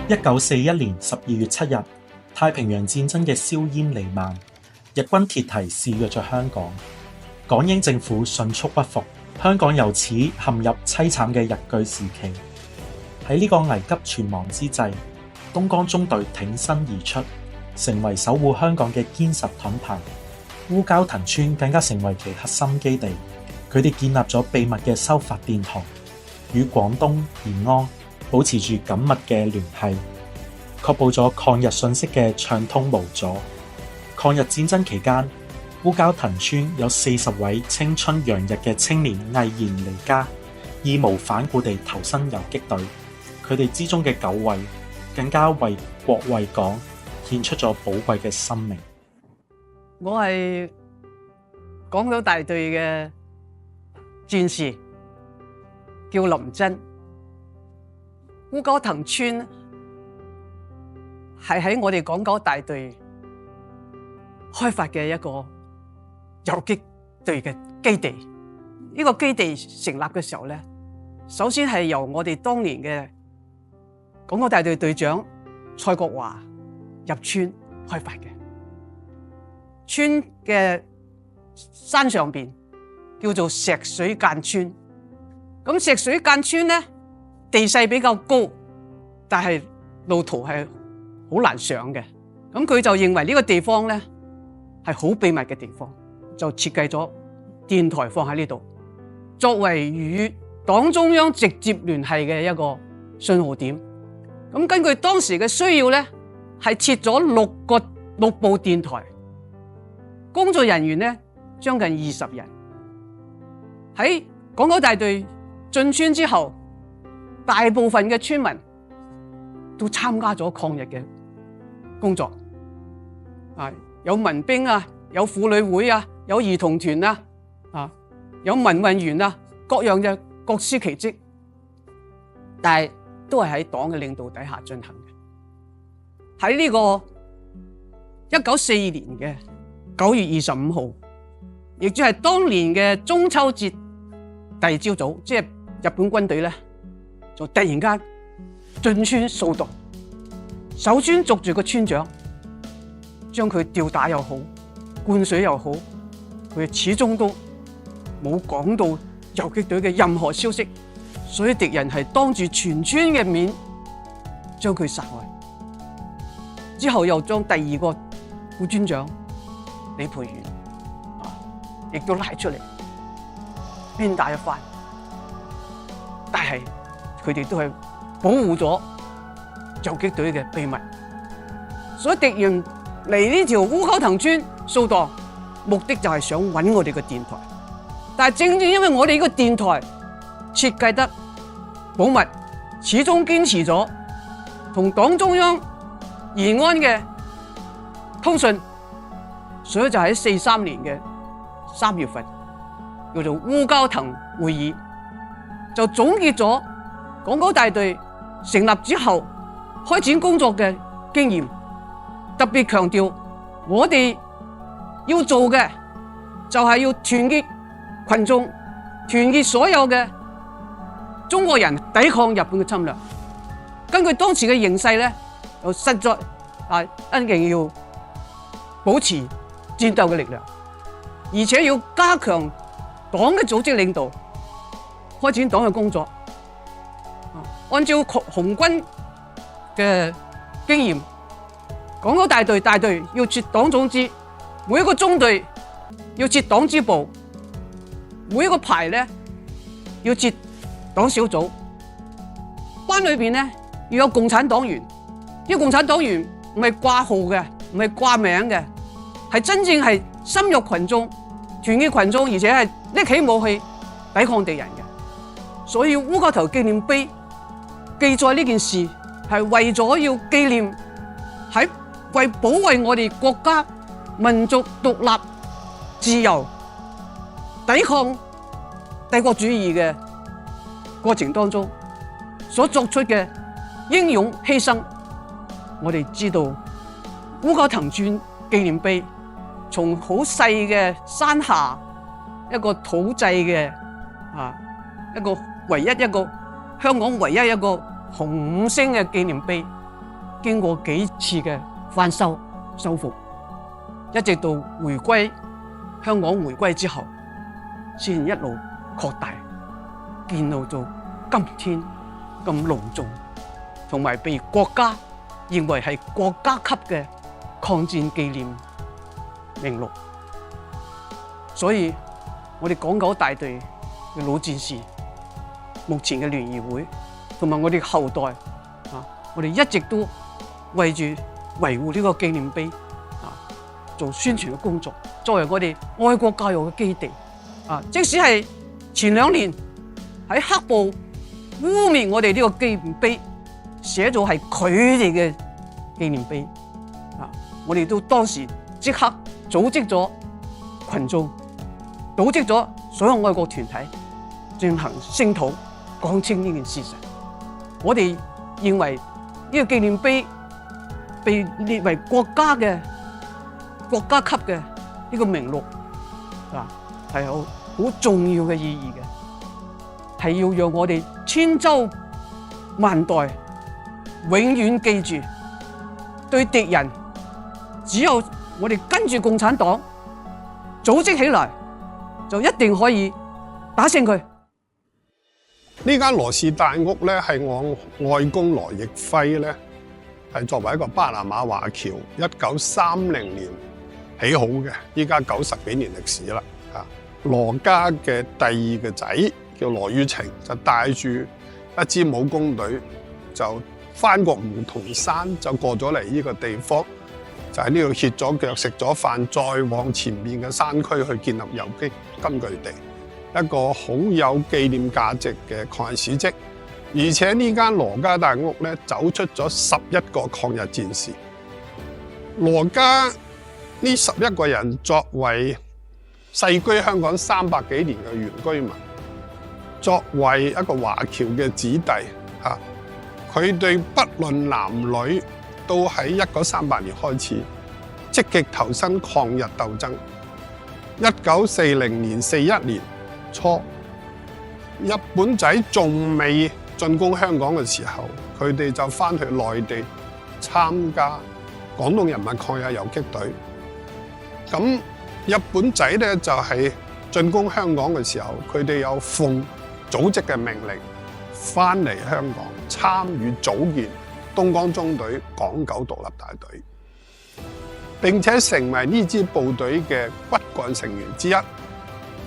1941年12月7日，太平洋戰爭嘅硝煙彌漫，日軍鐵蹄肆虐咗香港，港英政府迅速屈服，香港由此陷入淒慘嘅日據時期。喺呢個危急存亡之際，東江中隊挺身而出，成為守護香港嘅堅實盾牌。烏蛟騰村更加成為其核心基地，佢哋建立咗秘密嘅收發電台，與廣東延安保持住緊密嘅聯繫，確保咗抗日信息嘅暢通無阻。抗日戰爭期間，烏蛟騰村有40位青春洋溢嘅青年毅然離家，義無反顧地投身游擊隊。佢哋之中嘅9位更加為國為港獻出咗寶貴嘅生命。我係港島大隊嘅戰士，叫林真。烏蛟騰村係喺我哋港九大隊開發嘅一個游擊隊嘅基地。呢個基地成立嘅時候咧，首先係由我哋當年嘅港九大隊隊長蔡國華入村開發嘅。村嘅山上邊叫做石水間村。咁石水間村咧，地勢比較高，但係路途係好難上嘅。咁佢就認為呢個地方咧係好秘密嘅地方，就設計咗電台放喺呢度，作為與黨中央直接聯繫嘅一個信號點。咁根據當時嘅需要咧，係設咗6部電台，工作人員咧將近20人。喺港九大隊進村之後，大部分嘅村民都參加咗抗日嘅工作，有民兵啊，有婦女會啊，有兒童團啊，有民運員啊，各樣嘅各司其職，但係都係喺黨嘅領導底下進行嘅。喺呢個1942年嘅9月25號，亦即係當年嘅中秋節第二朝早，即係日本軍隊咧就突然間進村掃蕩，首先捉住個村長，將佢吊打又好，灌水又好，佢始終都冇講到游擊隊嘅任何消息，所以敵人係當住全村嘅面將佢殺害。之後又將第二個副村長李培元亦都拉出嚟鞭打一番，但係佢哋都係保護咗游擊隊嘅秘密。所以敵人嚟呢條烏蛟騰村掃蕩，目的就係想揾我哋嘅電台。但係正正因為我哋呢個電台設計得保密，始終堅持咗同黨中央延安嘅通訊，所以就喺43年嘅3月份，叫做烏蛟騰會議，就總結咗港九大隊成立之後開展工作嘅經驗，特別強調我哋要做嘅就係要團結群眾，團結所有嘅中國人抵抗日本嘅侵略。根據當時嘅形勢咧，就實在一定要保持戰鬥嘅力量，而且要加強黨嘅組織領導，開展黨嘅工作。按照紅軍嘅經驗，港九大隊要設黨總支，每一個中隊要設黨支部，每一個排咧要設黨小組，班裏邊咧要有共產黨員。呢個共產黨員唔係掛號嘅，唔係掛名嘅，係真正係深入群眾、團結群眾，而且係拎起武器抵抗敵人嘅。所以烏蛟騰紀念碑記載呢件事，係為咗要紀念喺為保衛我哋國家民族獨立自由、抵抗帝國主義嘅過程當中所作出嘅英勇犧牲。我哋知道烏蛟騰村紀念碑從好細嘅山下一個土製嘅一個香港唯一一個紅5星嘅紀念碑，經過幾次嘅翻修復，一直到香港回歸之後，先一路擴大，建到今天咁隆重，同埋被國家認為係國家級嘅抗戰紀念名錄。所以我哋港九大隊嘅老戰士，目前嘅聯誼會同埋我哋後代我哋一直都為住維護呢個紀念碑做宣傳嘅工作，作為我哋愛國教育嘅基地即使係前2年喺黑暴污衊我哋呢個紀念碑，寫咗係佢哋嘅紀念碑我哋都當時即刻組織咗群眾，組織咗所有愛國團體進行聲討，講清呢件事實。我哋認為呢個紀念碑被列為國家級嘅呢個名錄係有好重要嘅意義嘅，係要讓我哋千秋萬代永遠記住，對敵人只有我哋跟住共產黨組織起來，就一定可以打勝佢。呢間羅氏大屋咧，係我外公羅奕輝咧，係作為一個巴拿馬華僑，1930年起好嘅，依家90幾年歷史啦。羅家嘅第2個仔叫羅宇晴，就帶住一支武工隊，就翻過梧桐山，就過咗嚟呢個地方，就喺呢度歇咗腳，食咗飯，再往前面嘅山區去建立游擊根據地。一個好有紀念價值嘅抗日史蹟，而且呢間羅家大屋咧，走出咗11個抗日戰士。羅家呢11個人作為世居香港300幾年嘅原居民，作為一個華僑嘅子弟佢哋不論男女，都喺1938年開始積極投身抗日鬥爭。1940年、41年初，日本仔仲未進攻香港嘅時候，佢哋就翻去內地參加廣東人民抗日游擊隊。咁日本仔咧就係進攻香港嘅時候，佢哋有奉組織嘅命令翻嚟香港參與組建東江中隊港九獨立大隊，並且成為呢支部隊嘅骨幹成員之一，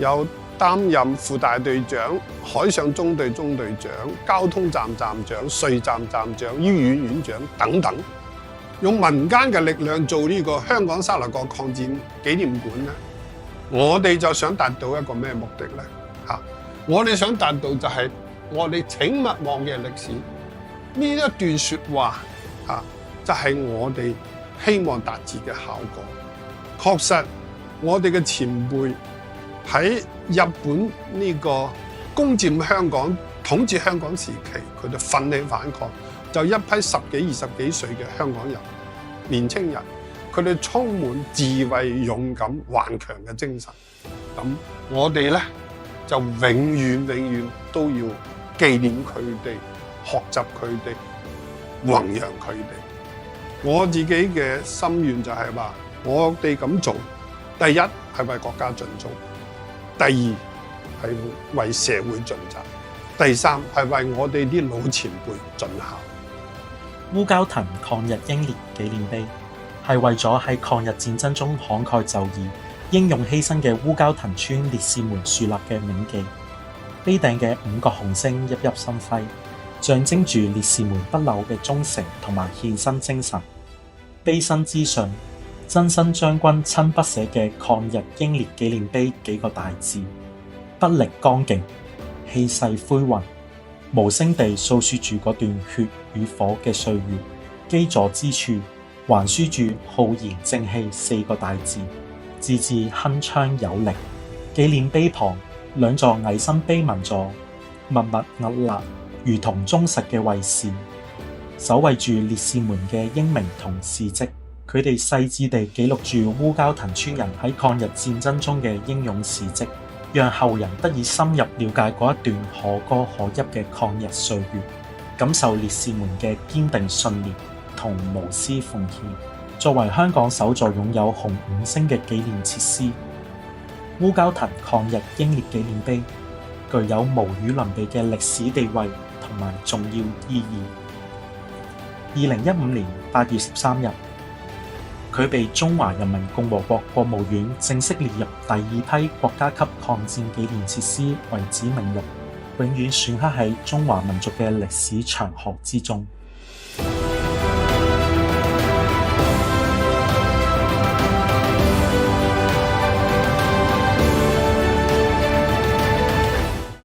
有擔任副大隊長、海上中隊中隊長、交通站站長、稅站站長、醫院院長等等。用民間嘅力量做呢個香港沙頭角抗戰紀念館咧，我哋就想達到一個咩目的咧？我哋想達到就係我哋請勿忘嘅歷史呢一段說話就係我哋希望達至嘅效果。確實，我哋嘅前輩喺日本呢個攻佔香港、統治香港時期，佢哋奮起反抗，就一批10幾、20幾歲嘅香港人、年青人，佢哋充滿自衛、勇敢、頑強嘅精神。咁我哋咧就永遠都要紀念佢哋、學習佢哋、弘揚佢哋。我自己嘅心願就係話，我哋咁做，第一係為國家盡忠，第二係為社會盡責，第三係為我哋啲老前輩盡孝。烏蛟騰抗日英烈紀念碑係為咗喺抗日戰爭中慷慨就義、英勇犧牲嘅烏蛟騰村烈士們樹立嘅銘記。碑頂嘅5個紅星熠熠生輝，象徵住烈士們不朽嘅忠誠同埋獻身精神。碑身之上，真身將軍親筆寫嘅抗日英烈紀念碑幾個大字，筆力剛勁，氣勢恢宏，無聲地訴說住嗰段血與火嘅歲月。基座之處還書住浩然正氣4個大字，字字鏗鏘有力。紀念碑旁2座偽新碑文座默默屹立，如同忠實嘅衛士，守衛住烈士們嘅英名同事蹟。佢哋細緻地記錄住烏蛟騰村人喺抗日戰爭中嘅英勇事蹟，讓後人得以深入了解嗰一段可歌可泣嘅抗日歲月，感受烈士們嘅堅定信念同無私奉獻。作為香港首座擁有紅5星嘅紀念設施，烏蛟騰抗日英烈紀念碑具有無與倫比嘅歷史地位同埋重要意義。2015年8月13日，佢被中華人民共和國國務院正式列入第2批國家級抗戰紀念設施為指名錄，永遠銘刻喺中華民族嘅歷史長河之中。